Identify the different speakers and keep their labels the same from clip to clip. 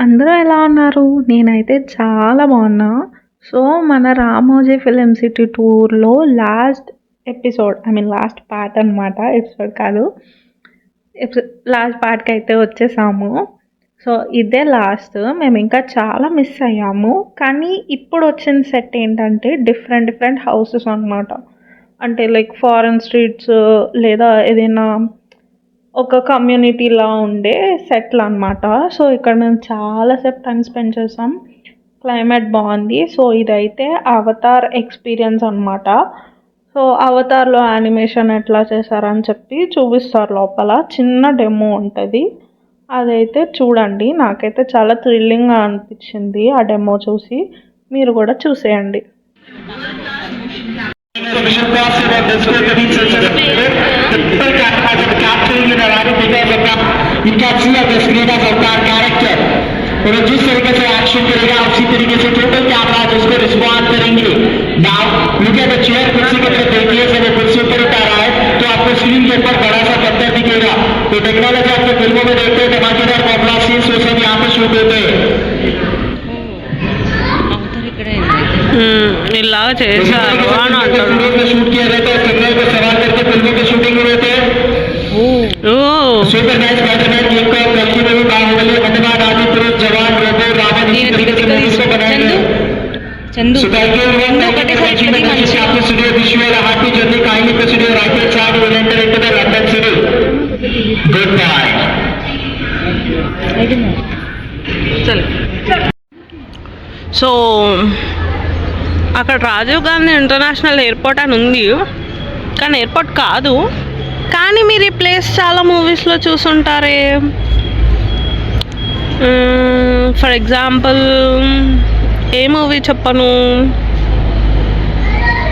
Speaker 1: అందరూ ఎలా ఉన్నారు? నేనైతే చాలా బాగున్నా. సో, మన 'రామోజీ ఫిల్మ్ సిటీ' టూర్‌లో లాస్ట్ ఎపిసోడ్ లాస్ట్ పార్ట్ అనమాట. ఎపిసోడ్ కాదు. లాస్ట్ పార్ట్‌కైతే వచ్చేసాము. సో, ఇదే లాస్ట్. మేము ఇంకా చాలా మిస్ అయ్యాము. కానీ ఇప్పుడు వచ్చిన సెట్ ఏంటంటే డిఫరెంట్ హౌసెస్ అనమాట. అంటే లైక్ ఫారెన్ స్ట్రీట్స్ లేదా ఏదైనా ఒక కమ్యూనిటీలా ఉండే సెట్లు అనమాట. సో, ఇక్కడ మేము చాలాసేపు టైం స్పెండ్ చేసాం. క్లైమేట్ బాగుంది. సో, ఇదైతే అవతార్ ఎక్స్పీరియన్స్ అనమాట. సో, అవతార్లో యానిమేషన్ ఎట్లా చేశారని చెప్పి చూపిస్తారు లోపల. చిన్న డెమో ఉంటుంది. అదైతే చూడండి. నాకైతే చాలా థ్రిల్లింగ్గా అనిపించింది ఆ డెమో చూసి. మీరు కూడా చూసేయండి.
Speaker 2: और जिस तरीके से एक्शन करेगा उसी तरीके से टोटल कैमरा उसको रिस्पॉन्ड करेंगे। Now look at the chair, कुर्सी के ऊपर देखिए, जब कुर्सी ऊपर उठा रहा है तो आपको स्क्रीन के ऊपर बड़ा सा पत्थर दिखेगा। तो टेक्नोलॉजी आपको फिल्मों में देखते हैं, धमाकेदार कॉपरा सीन्स वो सब यहाँ पे शूट होते हैं।
Speaker 1: ఇలా చేశారు అని అంటారు.
Speaker 2: शूट किया जाता है, कैमरे को सवाल करके फिल्मों की शूटिंग में होते हैं। सुपर नाइस स्पाइडरमैन गेम का कल्कि में भी बाहुबली, हनुमान, आदि पुरुष, जवान, रोबो, रावण इसी तरीके से मूवीज को बनाया है। चंदू आपको स्टूडियो विजुअल हार्टी जर्नी कहानी पे studio rifle side will enter into the London city. Goodbye.
Speaker 1: చల్. సో అక్కడ రాజీవ్ గాంధీ ఇంటర్నేషనల్ ఎయిర్పోర్ట్ అని ఉంది, కానీ ఎయిర్పోర్ట్ కాదు. కానీ మీరు ఈ ప్లేస్ చాలా మూవీస్లో చూసుంటారే. ఫర్ ఎగ్జాంపుల్ ఏ మూవీ చెప్పను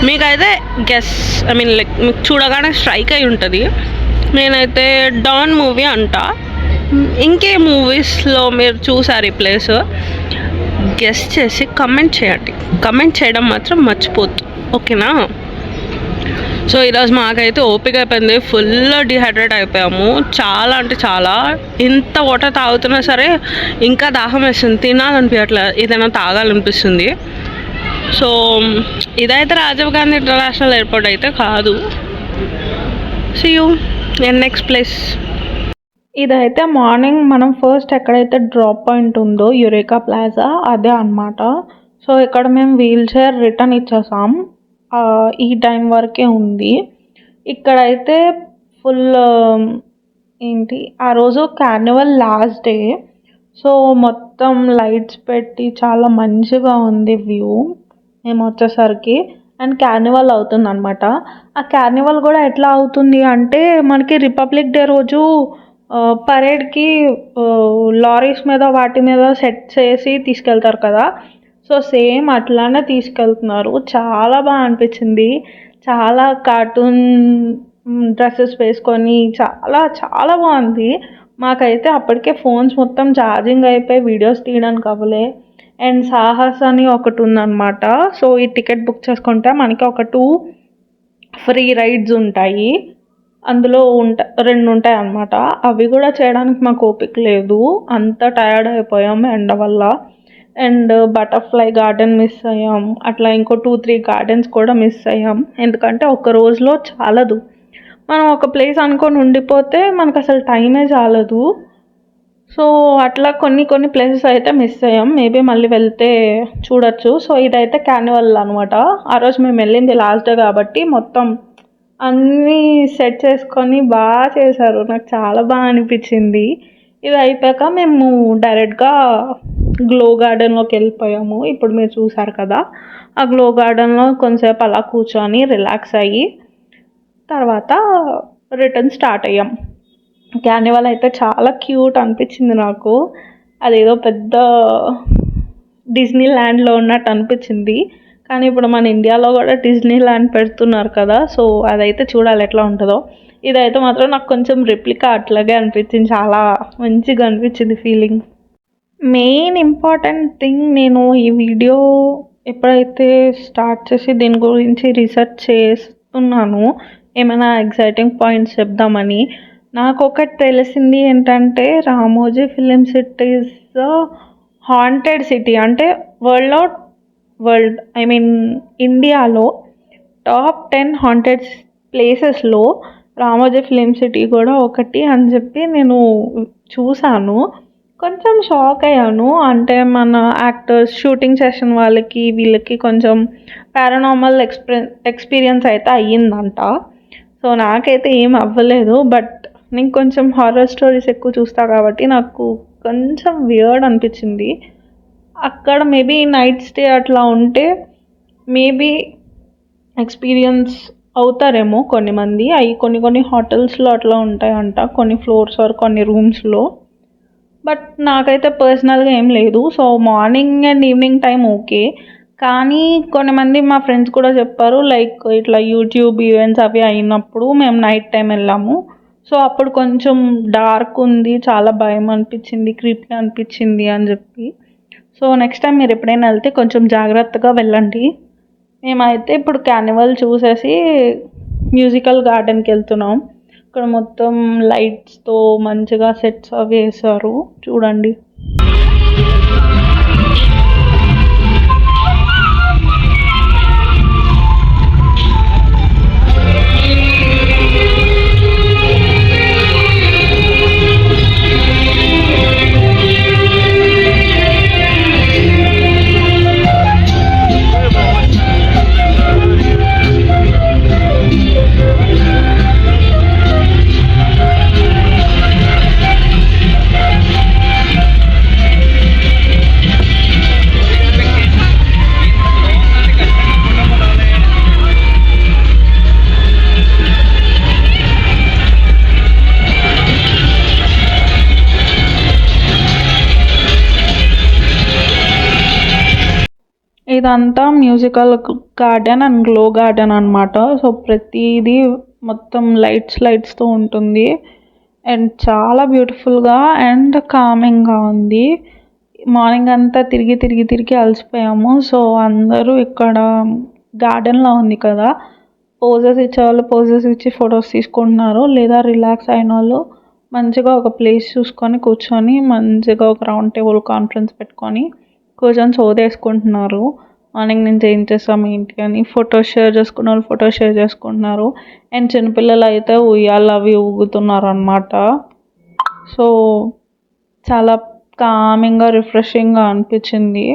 Speaker 1: మీకైతే గెస్ లైక్ మీకు చూడగానే స్ట్రైక్ అయి ఉంటుంది. నేనైతే డాన్ మూవీ అంట. ఇంకే మూవీస్లో మీరు చూసారు ఈ ప్లేస్ గెస్ చేసి కమెంట్ చేయండి. కమెంట్ చేయడం మాత్రం మర్చిపోద్దు, ఓకేనా? సో ఈరోజు మాకైతే ఓపిక అయిపోయింది. ఫుల్ డిహైడ్రేట్ అయిపోయాము. చాలా అంటే చాలా. ఇంత వాటర్ తాగుతున్నా సరే ఇంకా దాహం వేస్తుంది. తినాలనిపించట్లే, ఏదైనా తాగాలనిపిస్తుంది. సో ఇదైతే రాజీవ్ గాంధీ ఇంటర్నేషనల్ ఎయిర్పోర్ట్ అయితే కాదు. See you in next place. ఇదైతే మార్నింగ్ మనం ఫస్ట్ ఎక్కడైతే డ్రాప్ పాయింట్ ఉందో యురేకా ప్లాజా అదే అనమాట. సో ఇక్కడ మేము వీల్ చైర్ రిటర్న్ ఇచ్చేసాం. ఈ టైం వరకే ఉంది. ఇక్కడైతే ఫుల్ ఆ రోజు కార్నివల్ లాస్ట్ డే. సో మొత్తం లైట్స్ పెట్టి చాలా మంచిగా ఉంది వ్యూ మేము వచ్చేసరికి. అండ్ కార్నివల్ అవుతుంది అనమాట. ఆ కార్నివల్ కూడా ఎట్లా అవుతుంది అంటే మనకి రిపబ్లిక్ డే రోజు పరేడ్కి లారీస్ మీద వాటి మీద సెట్ చేసి తీసుకెళ్తారు కదా. సో సేమ్ అట్లానే తీసుకెళ్తున్నారు. చాలా బాగా అనిపించింది. చాలా కార్టూన్ డ్రెస్సెస్ వేసుకొని చాలా చాలా బాగుంది. మాకైతే అప్పటికే ఫోన్స్ మొత్తం ఛార్జింగ్ అయిపోయి వీడియోస్ తీయడానికి అవ్వలే. అండ్ సాహస్ అని ఒకటి ఉందన్నమాట. సో ఈ టికెట్ బుక్ చేసుకుంటే మనకి ఒక 2 ఫ్రీ రైడ్స్ ఉంటాయి. అందులో 2 ఉంటాయి అన్నమాట. అవి కూడా చేయడానికి మాకు ఓపిక లేదు, అంత టయర్డ్ అయిపోయాం ఎండ వల్ల. అండ్ బటర్ఫ్లై గార్డెన్ మిస్ అయ్యాం. అట్లా ఇంకో 2-3 గార్డెన్స్ కూడా మిస్ అయ్యాం. ఎందుకంటే ఒక రోజులో చాలదు. మనం ఒక ప్లేస్ అనుకొని ఉండిపోతే మనకు అసలు టైమే చాలదు. సో అట్లా కొన్ని ప్లేసెస్ అయితే మిస్ అయ్యాం. మేబీ మళ్ళీ వెళ్తే చూడొచ్చు. సో ఇదైతే కార్నివల్ అనమాట. ఆ రోజు మేము వెళ్ళింది లాస్ట్ డే కాబట్టి మొత్తం అన్నీ సెట్ చేసుకొని బాగా చేశారు. నాకు చాలా బాగా అనిపించింది. ఇది అయిపోయాక మేము డైరెక్ట్గా గ్లో గార్డెన్లోకి వెళ్ళిపోయాము. ఇప్పుడు మీరు చూసారు కదా, ఆ గ్లో గార్డెన్లో కొంతసేపు అలా కూర్చొని రిలాక్స్ అయ్యి తర్వాత రిటర్న్ స్టార్ట్ అయ్యాం. కార్నివల్ అయితే చాలా క్యూట్ అనిపించింది నాకు. అదేదో పెద్ద డిజ్నీ ల్యాండ్లో ఉన్నట్టు అనిపించింది. కానీ ఇప్పుడు మన ఇండియాలో కూడా డిజ్నీ ల్యాండ్ పెడుతున్నారు కదా. సో అదైతే చూడాలి ఎట్లా ఉంటుందో. ఇదైతే మాత్రం నాకు కొంచెం రెప్లికా అట్లాగే అనిపించింది. చాలా మంచిగా అనిపించింది ఫీలింగ్. మెయిన్ ఇంపార్టెంట్ థింగ్, నేను ఈ వీడియో ఎప్పుడైతే స్టార్ట్ చేసి దీని గురించి రీసెర్చ్ చేస్తున్నాను ఏమైనా ఎగ్జైటింగ్ పాయింట్స్ చెప్దామని,
Speaker 3: నాకొకటి తెలిసింది ఏంటంటే Ramoji film city is haunted city. అంటే ఇండియాలో టాప్ 10 హాంటెడ్ ప్లేసెస్లో రామోజీ ఫిలిం సిటీ కూడా ఒకటి అని చెప్పి నేను చూశాను. కొంచెం షాక్ అయ్యాను. అంటే మన యాక్టర్స్ షూటింగ్ సెషన్ వాళ్ళకి వీళ్ళకి కొంచెం పారానార్మల్ ఎక్స్పీరియన్స్ అయితే అయ్యిందంట. సో నాకైతే ఏం అవ్వలేదు. బట్ నేను కొంచెం హారర్ స్టోరీస్ ఎక్కువ చూస్తా కాబట్టి నాకు కొంచెం వియర్డ్ అనిపించింది. అక్కడ మేబీ నైట్ స్టే అట్లా ఉంటే మేబీ ఎక్స్పీరియన్స్ అవుతారేమో కొన్ని మంది. అవి కొన్ని హోటల్స్లో అట్లా ఉంటాయంట, కొన్ని ఫ్లోర్స్ ఆర్ కొన్ని రూమ్స్లో. బట్ నాకైతే పర్సనల్గా ఏం లేదు. So morning and evening time okay. కానీ కొంతమంది మా ఫ్రెండ్స్ కూడా చెప్పారు లైక్ ఇట్లా యూట్యూబ్ ఈవెంట్స్ అవి అయినప్పుడు మేము నైట్ టైం వెళ్ళాము. సో అప్పుడు కొంచెం డార్క్ ఉంది, చాలా భయం అనిపించింది, క్రీపీ అనిపించింది అని చెప్పి. సో నెక్స్ట్ టైం మీరు ఎప్పుడైనా వెళ్తే కొంచెం జాగ్రత్తగా వెళ్ళండి. మేమైతే ఇప్పుడు కార్నివల్ చూసేసి మ్యూజికల్ గార్డెన్కి వెళ్తున్నాం. ఇక్కడ మొత్తం లైట్స్తో మంచిగా సెట్స్ అవి వేశారు, చూడండి. ఇదంతా musical garden and glow garden అనమాట. సో ప్రతిదీ మొత్తం లైట్స్తో ఉంటుంది అండ్ చాలా బ్యూటిఫుల్గా అండ్ కామింగ్గా ఉంది. మార్నింగ్ అంతా తిరిగి అలసిపోయాము. సో అందరూ ఇక్కడ గార్డెన్లో ఉంది కదా, పోజెస్ ఇచ్చేవాళ్ళు పోజెస్ ఇచ్చి ఫొటోస్ తీసుకుంటున్నారు. లేదా రిలాక్స్ అయిన వాళ్ళు మంచిగా ఒక ప్లేస్ చూసుకొని కూర్చొని మంచిగా ఒక రౌండ్ టేబుల్ కాన్ఫరెన్స్ పెట్టుకొని కూర్చొని సోదేసుకుంటున్నారు. మార్నింగ్ నుంచి ఏం చేస్తాము ఏంటి అని ఫొటోస్ షేర్ చేసుకున్న వాళ్ళు ఫొటోస్ షేర్ చేసుకుంటున్నారు. అండ్ చిన్నపిల్లలు అయితే ఉయ్యాలు అవి ఊగుతున్నారు అనమాట. సో చాలా కామింగ్గా రిఫ్రెషింగ్గా అనిపించింది.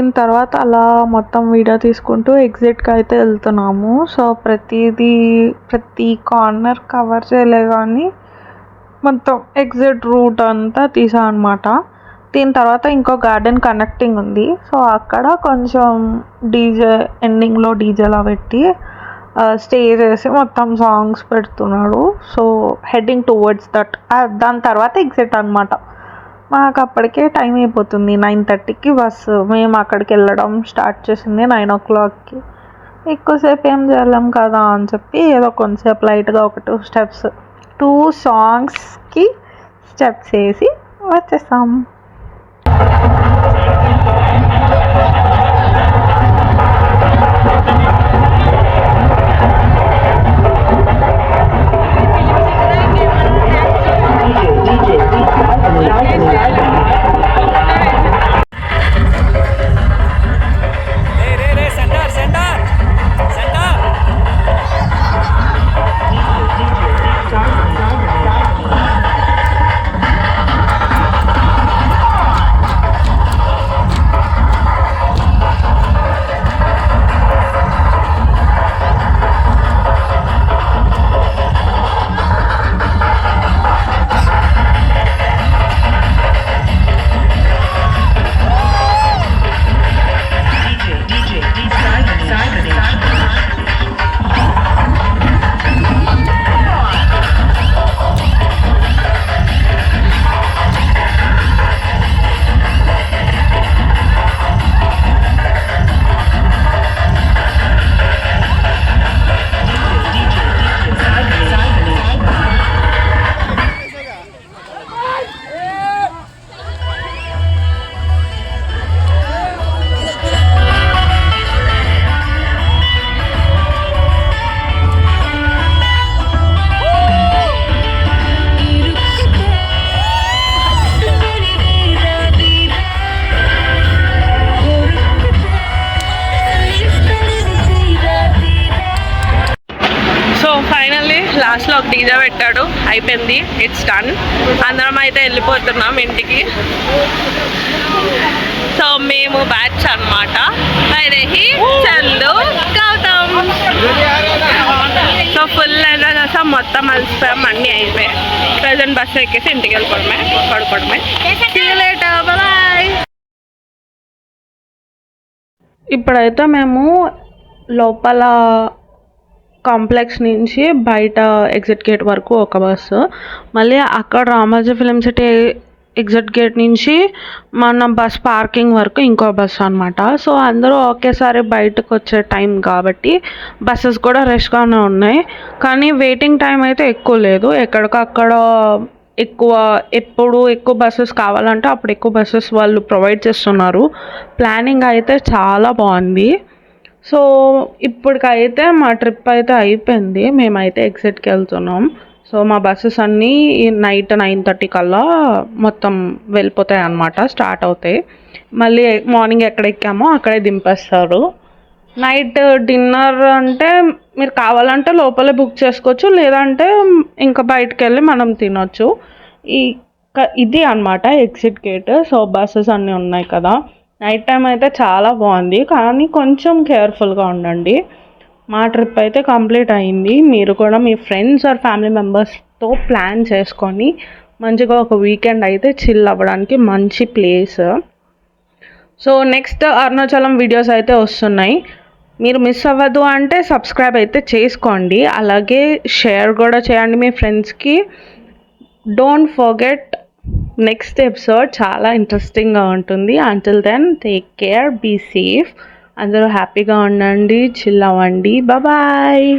Speaker 3: దీని తర్వాత అలా మొత్తం వీడియో తీసుకుంటూ ఎగ్జిట్కి అయితే వెళ్తున్నాము. సో ప్రతి కార్నర్ కవర్ చేయలే కానీ మొత్తం ఎగ్జిట్ రూట్ అంతా తీసా అనమాట. దీని తర్వాత ఇంకో గార్డెన్ కనెక్టింగ్ ఉంది. సో అక్కడ కొంచెం డీజే ఎండింగ్లో డీజేలా పెట్టి స్టేజ్ వేసి మొత్తం సాంగ్స్ పెడుతున్నాడు. So heading towards that. దాని తర్వాత ఎగ్జిట్ అనమాట. మాకు అప్పటికే టైం అయిపోతుంది, 9:30కి బస్సు. మేము అక్కడికి వెళ్ళడం స్టార్ట్ చేసింది 9 o'clockకి. ఎక్కువసేపు ఏం చేయలేం కదా అని చెప్పి ఏదో కొంచెంసేపు లైట్గా ఒక 2 సాంగ్స్కి స్టెప్స్ వేసి వచ్చేసాం.
Speaker 1: లాస్ట్లో ఒక డీజే పెట్టాడు, అయిపోయింది, ఇట్స్ డన్. అందరం అయితే వెళ్ళిపోతున్నాం ఇంటికి. సో మేము బ్యాచ్ అనమాట, Vaidehi, Chandu, Gautam. So full enjoy చేస్తాం, మొత్తం అలసిపోయాం, అన్నీ అయిపోయాయి. ప్రజెంట్ బస్సు ఎక్కేసి ఇంటికి వెళ్ళిపోవడమే, పడుకోవడమే. See you later, bye.
Speaker 3: ఇప్పుడైతే మేము లోపల కాంప్లెక్స్ నుంచి బయట ఎగ్జిట్ గేట్ వరకు ఒక బస్సు, మళ్ళీ అక్కడ Ramoji film city exit gate నుంచి మన బస్ పార్కింగ్ వరకు ఇంకో బస్సు అనమాట. సో అందరూ ఒకేసారి బయటకు వచ్చే టైం కాబట్టి బస్సెస్ కూడా రష్గానే ఉన్నాయి, కానీ వెయిటింగ్ టైం అయితే ఎక్కువ లేదు. ఎక్కడికక్కడ ఎప్పుడు ఎక్కువ బస్సెస్ కావాలంటే అప్పుడు ఎక్కువ బస్సెస్ వాళ్ళు ప్రొవైడ్ చేస్తున్నారు. ప్లానింగ్ అయితే చాలా బాగుంది. సో ఇప్పటికైతే మా ట్రిప్ అయితే అయిపోయింది, మేమైతే ఎగ్జిట్కి వెళ్తున్నాం. సో మా బస్సెస్ అన్నీ నైట్ 9:30 కల్లా మొత్తం వెళ్ళిపోతాయి అన్నమాట, స్టార్ట్ అవుతాయి. మళ్ళీ మార్నింగ్ ఎక్కడ ఎక్కామో అక్కడే దింపేస్తారు. నైట్ డిన్నర్ అంటే మీరు కావాలంటే లోపలే బుక్ చేసుకోవచ్చు, లేదంటే ఇంకా బయటకు వెళ్ళి మనం తినొచ్చు. ఇది అన్నమాట ఎగ్జిట్ గేట్. సో బస్సెస్ అన్నీ ఉన్నాయి కదా. నైట్ టైం అయితే చాలా బాగుంది, కానీ కొంచెం కేర్ఫుల్గా ఉండండి. మా ట్రిప్ అయితే కంప్లీట్ అయింది. మీరు కూడా మీ ఫ్రెండ్స్ ఆర్ ఫ్యామిలీ మెంబర్స్తో ప్లాన్ చేసుకొని మంచిగా ఒక వీకెండ్ అయితే చిల్ అవ్వడానికి మంచి place. So next Arunachalam videos అయితే వస్తున్నాయి, మీరు మిస్ అవ్వద్దు అంటే సబ్స్క్రైబ్ అయితే చేసుకోండి, అలాగే షేర్ కూడా చేయండి మీ ఫ్రెండ్స్కి. డోంట్ ఫర్గెట్, నెక్స్ట్ ఎపిసోడ్ చాలా ఇంట్రెస్టింగ్గా ఉంటుంది. Until then take care, be safe, అందరూ హ్యాపీగా ఉండండి, చిల్ అవ్వండి. బాయ్.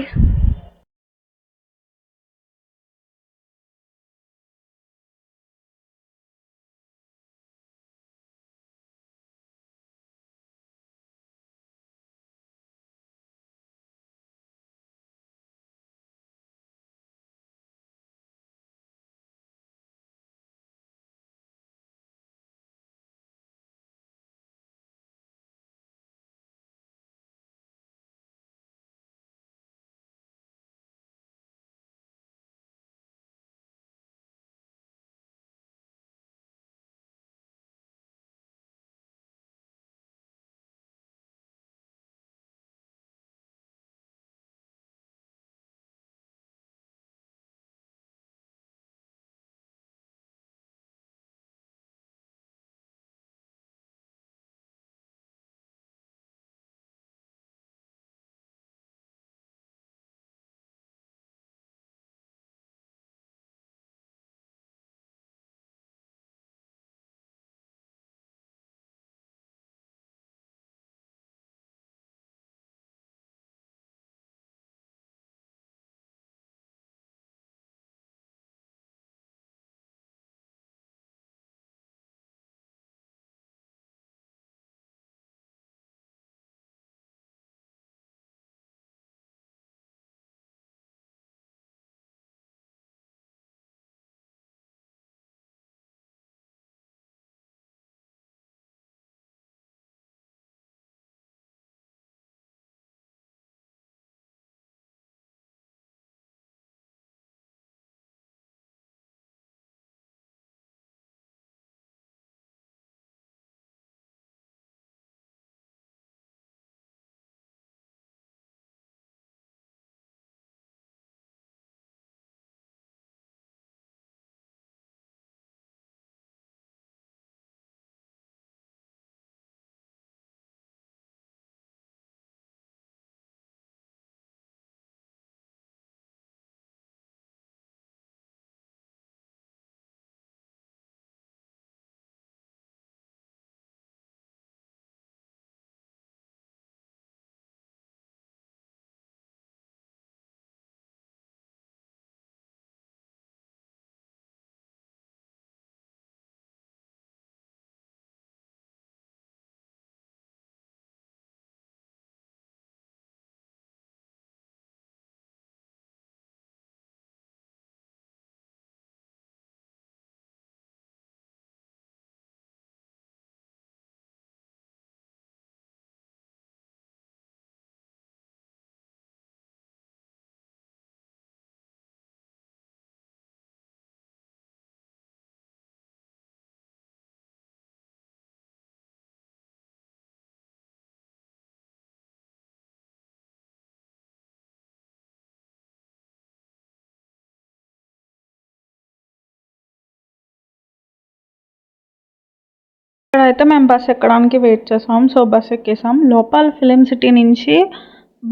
Speaker 3: ఇక్కడైతే మేము బస్ ఎక్కడానికి వెయిట్ చేసాం. సో బస్ ఎక్కేసాం. లోపల ఫిలిం సిటీ నుంచి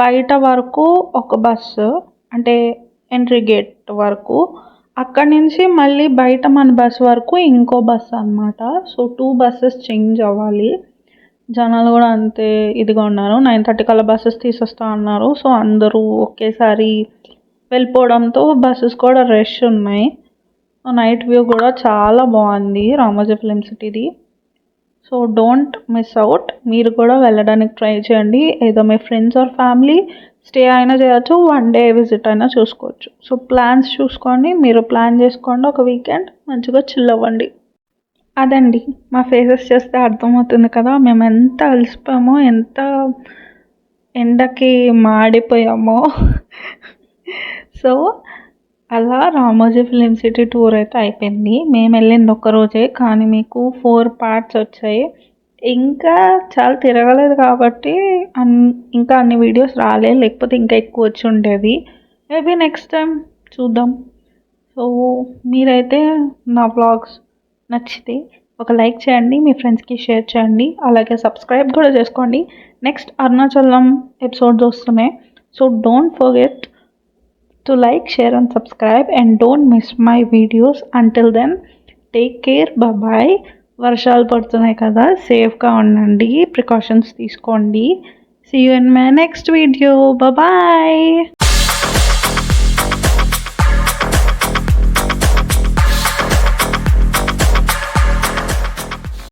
Speaker 3: బయట వరకు ఒక బస్సు, అంటే ఎంట్రీ గేట్ వరకు, అక్కడి నుంచి మళ్ళీ బయట మన బస్ వరకు ఇంకో బస్సు అనమాట. సో 2 బస్సెస్ చేంజ్ అవ్వాలి. జనాలు కూడా అంతే ఇదిగా ఉన్నారు. 9:30 కల్లా బస్సెస్ తీసేస్తా అన్నారు. సో అందరూ ఒకేసారి వెళ్ళిపోవడంతో బస్సెస్ కూడా రష్ ఉన్నాయి. నైట్ వ్యూ కూడా చాలా బాగుంది రామోజీ ఫిలిం సిటీది. So don't miss out. మీరు కూడా వెళ్ళడానికి ట్రై చేయండి. ఏదో మీ ఫ్రెండ్స్ ఆర్ ఫ్యామిలీ స్టే అయినా చేయొచ్చు, 1 డే విజిట్ అయినా చూసుకోవచ్చు. సో ప్లాన్స్ చూసుకోండి, మీరు ప్లాన్ చేసుకోండి. ఒక వీకెండ్ మంచిగా చిల్ అవ్వండి. అదండి, మా ఫేసెస్ చేస్తే అర్థమవుతుంది కదా మేము ఎంత అలసిపోయామో, ఎంత ఎండకి మాడిపోయామో. సో అలా రామోజీ ఫిలిం సిటీ టూర్ అయితే అయిపోయింది. మేము వెళ్ళింది ఒక్కరోజే, కానీ మీకు 4 పార్ట్స్ వచ్చాయి. ఇంకా చాలా తిరగలేదు కాబట్టి ఇంకా అన్ని వీడియోస్ రాలేదు, లేకపోతే ఇంకా ఎక్కువ వచ్చి ఉండేది. మేబీ నెక్స్ట్ టైం చూద్దాం. సో మీరైతే నా వ్లాగ్స్ నచ్చితే ఒక లైక్ చేయండి, మీ ఫ్రెండ్స్కి షేర్ చేయండి, అలాగే సబ్స్క్రైబ్ కూడా చేసుకోండి. నెక్స్ట్ అరుణాచలం ఎపిసోడ్స్ వస్తున్నాయి. So don't forget to like, share and subscribe, and don't miss my videos. Until then, take care, bye bye. వర్షాలు పడుతున్నాయి కదా, సేఫ్గా ఉండండి, ప్రికాషన్స్ తీసుకోండి. See you in my next video. Bye bye.